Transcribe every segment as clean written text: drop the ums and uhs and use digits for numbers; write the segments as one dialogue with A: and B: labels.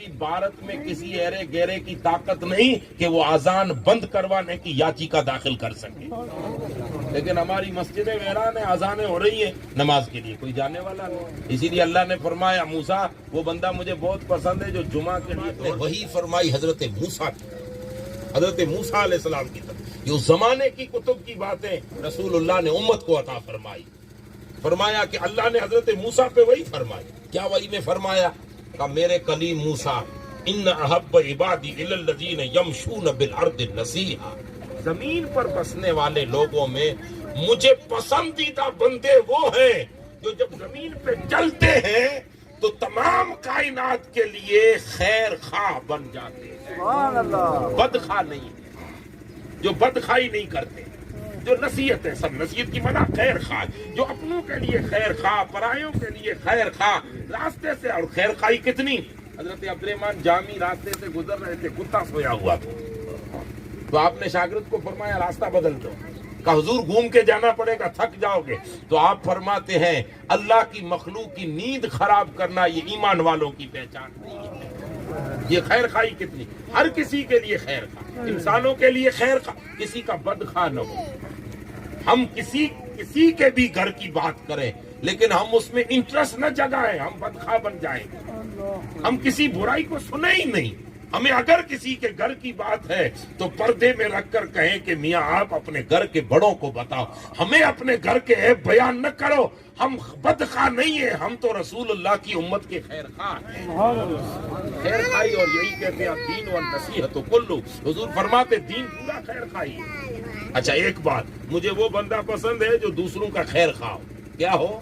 A: بھی بھارت میں کسی ایرے گیرے کی طاقت نہیں کہ وہ اذان بند کروانے کی یاچیکا داخل کر سکے. لیکن ہماری مسجدیں ویران ہیں، اذانیں ہو رہی ہیں، نماز کے لیے کوئی جانے والا نہیں. اسی لیے اللہ نے فرمایا موسیٰ وہ بندہ مجھے بہت پسند ہے جو جمعہ کے لیے وہی فرمائی حضرت موسیٰ کی طرف، حضرت موسیٰ علیہ السلام کی طرف. یہ اس زمانے کی کتب کی باتیں رسول اللہ نے امت کو عطا فرمائی. فرمایا کہ اللہ نے حضرت موسیٰ پہ وہی فرمائی. کیا وہی میں فرمایا کہ میرے کلیم موسیٰ ان احب عبادی الی الذین یمشون بالارض نصیحا، زمین پر بسنے والے لوگوں میں مجھے پسندیدہ بندے وہ ہیں جو جب زمین پہ چلتے ہیں تو تمام کائنات کے لیے خیر خواہ بن جاتے ہیں. سبحان اللہ. بدخواہ نہیں، جو بدخواہی نہیں کرتے، جو نصیحت ہے، سب نصیحت کی معنی خیر خواہ، جو اپنوں کے لیے خیر خواہ، پرایوں کے لیے خیر خواہ، راستے سے. اور خیر خواہی کتنی؟ حضرت عبد الرحمن جامی راستے سے گزر رہے تھے، کتا سویا ہوا تھا، تو آپ نے شاگرد کو فرمایا راستہ بدل دو. کہ حضور گھوم کے جانا پڑے گا، تھک جاؤ گے. تو آپ فرماتے ہیں اللہ کی مخلوق کی نیند خراب کرنا یہ ایمان والوں کی پہچان نہیں ہے. یہ خیر خواہی کتنی، ہر کسی کے لیے خیر خواہ، انسانوں کے لیے خیر خواہ، کسی کا بدخواہ نہ ہو. ہم کسی کے بھی گھر کی بات کریں لیکن ہم اس میں انٹرسٹ نہ جگائیں، ہم بدخواہ بن جائیں گے. ہم کسی برائی کو سنیں ہی نہیں. ہمیں اگر کسی کے گھر کی بات ہے تو پردے میں رکھ کر کہیں کہ میاں آپ اپنے گھر کے بڑوں کو بتاؤ، ہمیں اپنے گھر کے عیب بیان نہ کرو. ہم بدخواہ نہیں ہیں، ہم تو رسول اللہ کی امت کے خیر خواہ ہیں. خیر خواہی، اور یہی کہتے ہیں دین و نصیحت کلو. حضور فرماتے دین پورا خیر خواہی ہے. اچھا ایک بات، مجھے وہ بندہ پسند ہے جو دوسروں کا خیر خواہ ہو. کیا ہو؟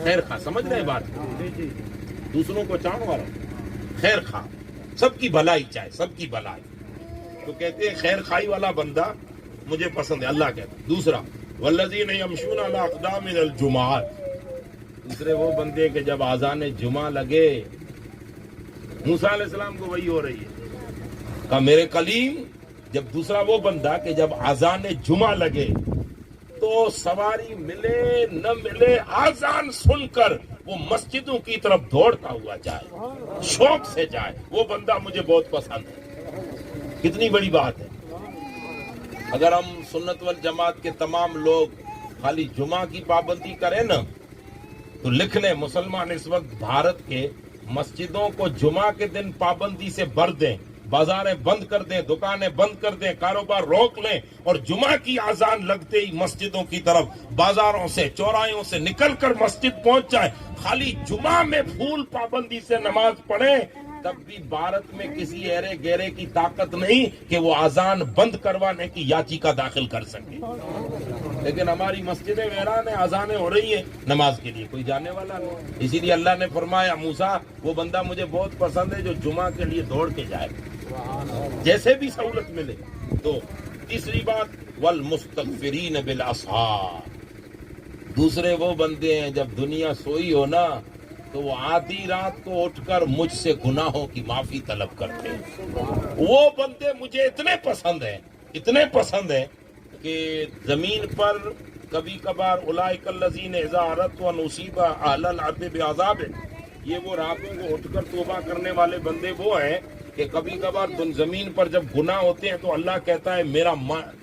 A: خیر خواہ. سمجھ رہے بات؟ دوسروں کو چاہنے والا، خیر خواہ، سب کی بھلائی چاہے، سب کی بھلائی. تو کہتے ہیں خیر خواہی والا بندہ مجھے پسند ہے. اللہ کہتا ہے. دوسرا والذین یمشون علی اقدام الجمعات، دوسرے وہ بندے کہ جب اذان جمعہ لگے، موسیٰ علیہ السلام کو وہی ہو رہی ہے کہ میرے کلیم. جب دوسرا وہ بندہ کہ جب اذان جمعہ لگے تو سواری ملے نہ ملے، اذان سن کر وہ مسجدوں کی طرف دوڑتا ہوا جائے، شوق سے جائے، وہ بندہ مجھے بہت پسند ہے. کتنی بڑی بات ہے. اگر ہم سنت والجماعت کے تمام لوگ خالی جمعہ کی پابندی کریں نا تو لکھ لیں مسلمان اس وقت بھارت کے مسجدوں کو جمعہ کے دن پابندی سے بھر دیں، بازاریں بند کر دیں، دکانیں بند کر دیں، کاروبار روک لیں، اور جمعہ کی اذان لگتے ہی مسجدوں کی طرف بازاروں سے چوراہوں سے نکل کر مسجد پہنچ جائے، خالی جمعہ میں پھول پابندی سے نماز پڑھیں، تب بھی بھارت میں کسی ایرے گیرے کی طاقت نہیں کہ وہ اذان بند کروانے کی یاچیکا داخل کر سکے. لیکن ہماری مسجدیں ویران ہیں، اذانیں ہو رہی ہیں، نماز کے لیے کوئی جانے والا نہیں. اسی لیے اللہ نے فرمایا موسیٰ وہ بندہ مجھے بہت پسند ہے جو جمعہ کے لیے دوڑ کے جائے جیسے بھی سہولت ملے. تو تیسری بات والمستغفرین بالاسحار، دوسرے وہ بندے ہیں جب دنیا سوئی ہو نا تو وہ آدھی رات کو اٹھ کر مجھ سے گناہوں کی معافی طلب کرتے ہیں. وہ بندے مجھے اتنے پسند ہیں کہ زمین پر کبھی کبھار اولئک الذین اذا اردت ان اصیب اہل الارض بعذاب، یہ وہ راتوں کو اٹھ کر توبہ کرنے والے بندے وہ ہیں کہ کبھی کبھار زمین پر جب گناہ ہوتے ہیں تو اللہ کہتا ہے میرا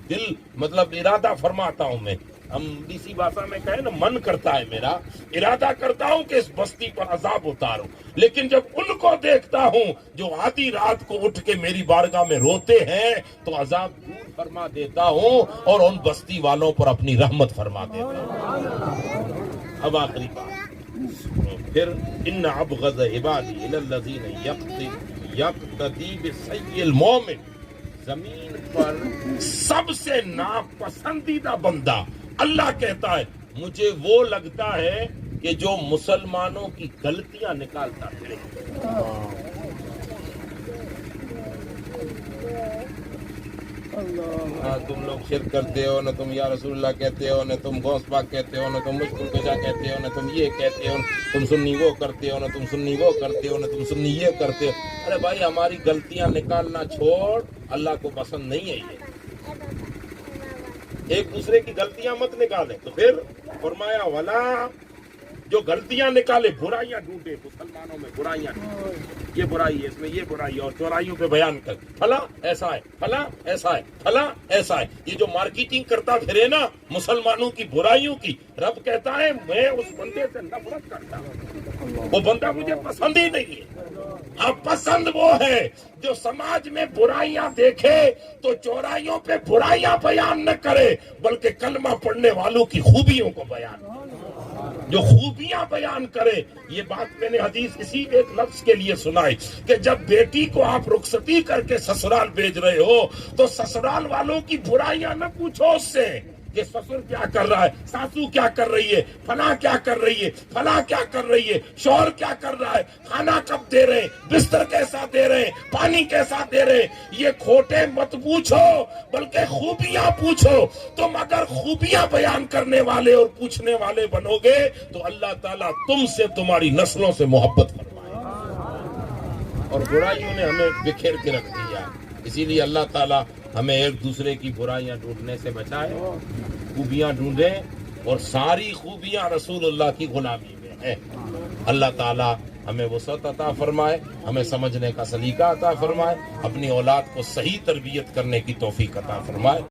A: دل مطلب ارادہ فرماتا ہوں، میں ہم اسی بھاشا میں کہیں نا من کرتا ہے، میرا ارادہ کرتا ہوں کہ اس بستی پر عذاب اتاروں. لیکن جب ان کو دیکھتا ہوں جو آدھی رات کو اٹھ کے میری بارگاہ میں روتے ہیں تو عذاب دور فرما دیتا ہوں اور ان بستی والوں پر اپنی رحمت فرما دیتا ہوں. اب آخری بات، پھر ان ابغض عبادی الی الذین یقتدی بسیء المؤمن، زمین پر سب سے ناپسندیدہ بندہ اللہ کہتا ہے مجھے وہ لگتا ہے کہ جو مسلمانوں کی غلطیاں نکالتا پھرے. تم لوگ شرک کرتے ہو، نہ تم یا رسول اللہ کہتے ہو، نہ تم غوث پاک کہتے ہو، نہ تم مشکل کشا کہتے ہو، نہ تم یہ کہتے ہو، تم سنی وہ کرتے ہو، نہ تم سنی وہ کرتے ہو، نہ تم سنی یہ کرتے ہو. ارے بھائی ہماری غلطیاں نکالنا چھوڑ، اللہ کو پسند نہیں ہے یہ. ایک دوسرے کی غلطیاں مت نکالیں. تو پھر فرمایا ولا جو غلطیاں نکالے، برائیاں ڈھونڈے، مسلمانوں میں برائیاں ڈھونڈے، یہ برائی ہے، اس میں یہ برائی ہے، اور چورائیوں پہ بیان کر فلاں ایسا ہے، فلاں ایسا ہے، فلاں ایسا ہے. یہ جو مارکیٹنگ کرتا پھرے نا مسلمانوں کی برائیوں کی، رب کہتا ہے میں اس بندے سے نفرت کرتا ہوں، وہ بندہ مجھے پسند ہی نہیں ہے. اب پسند وہ ہے جو سماج میں برائیاں دیکھے تو چورائیوں پہ برائیاں بیان نہ کرے، بلکہ کلمہ پڑھنے والوں کی خوبیوں کو بیان کرے، جو خوبیاں بیان کرے. یہ بات میں نے حدیث اسی ایک لفظ کے لیے سنائی کہ جب بیٹی کو آپ رخصتی کر کے سسرال بھیج رہے ہو تو سسرال والوں کی برائیاں نہ پوچھو اس سے کہ سسر کیا کر رہا ہے، ساسو کیا کر رہی ہے، فلاں کیا کر رہی ہے، فلاں کیا کر رہی ہے، شوہر کیا کر رہا ہے، کھانا کب دے رہے ہیں، بستر کیسا دے رہے ہیں، پانی کیسا دے رہے ہیں. یہ کھوٹے مت پوچھو بلکہ خوبیاں پوچھو. تم اگر خوبیاں بیان کرنے والے اور پوچھنے والے بنو گے تو اللہ تعالیٰ تم سے، تمہاری نسلوں سے محبت فرمائے. اور برائیوں نے ہمیں بکھیر کے رکھ دیا، اسی لیے اللہ تعالیٰ ہمیں ایک دوسرے کی برائیاں ڈھونڈنے سے بچائے، خوبیاں ڈھونڈیں، اور ساری خوبیاں رسول اللہ کی غلامی میں ہیں. اللہ تعالیٰ ہمیں وسعت عطا فرمائے، ہمیں سمجھنے کا سلیقہ عطا فرمائے، اپنی اولاد کو صحیح تربیت کرنے کی توفیق عطا فرمائے.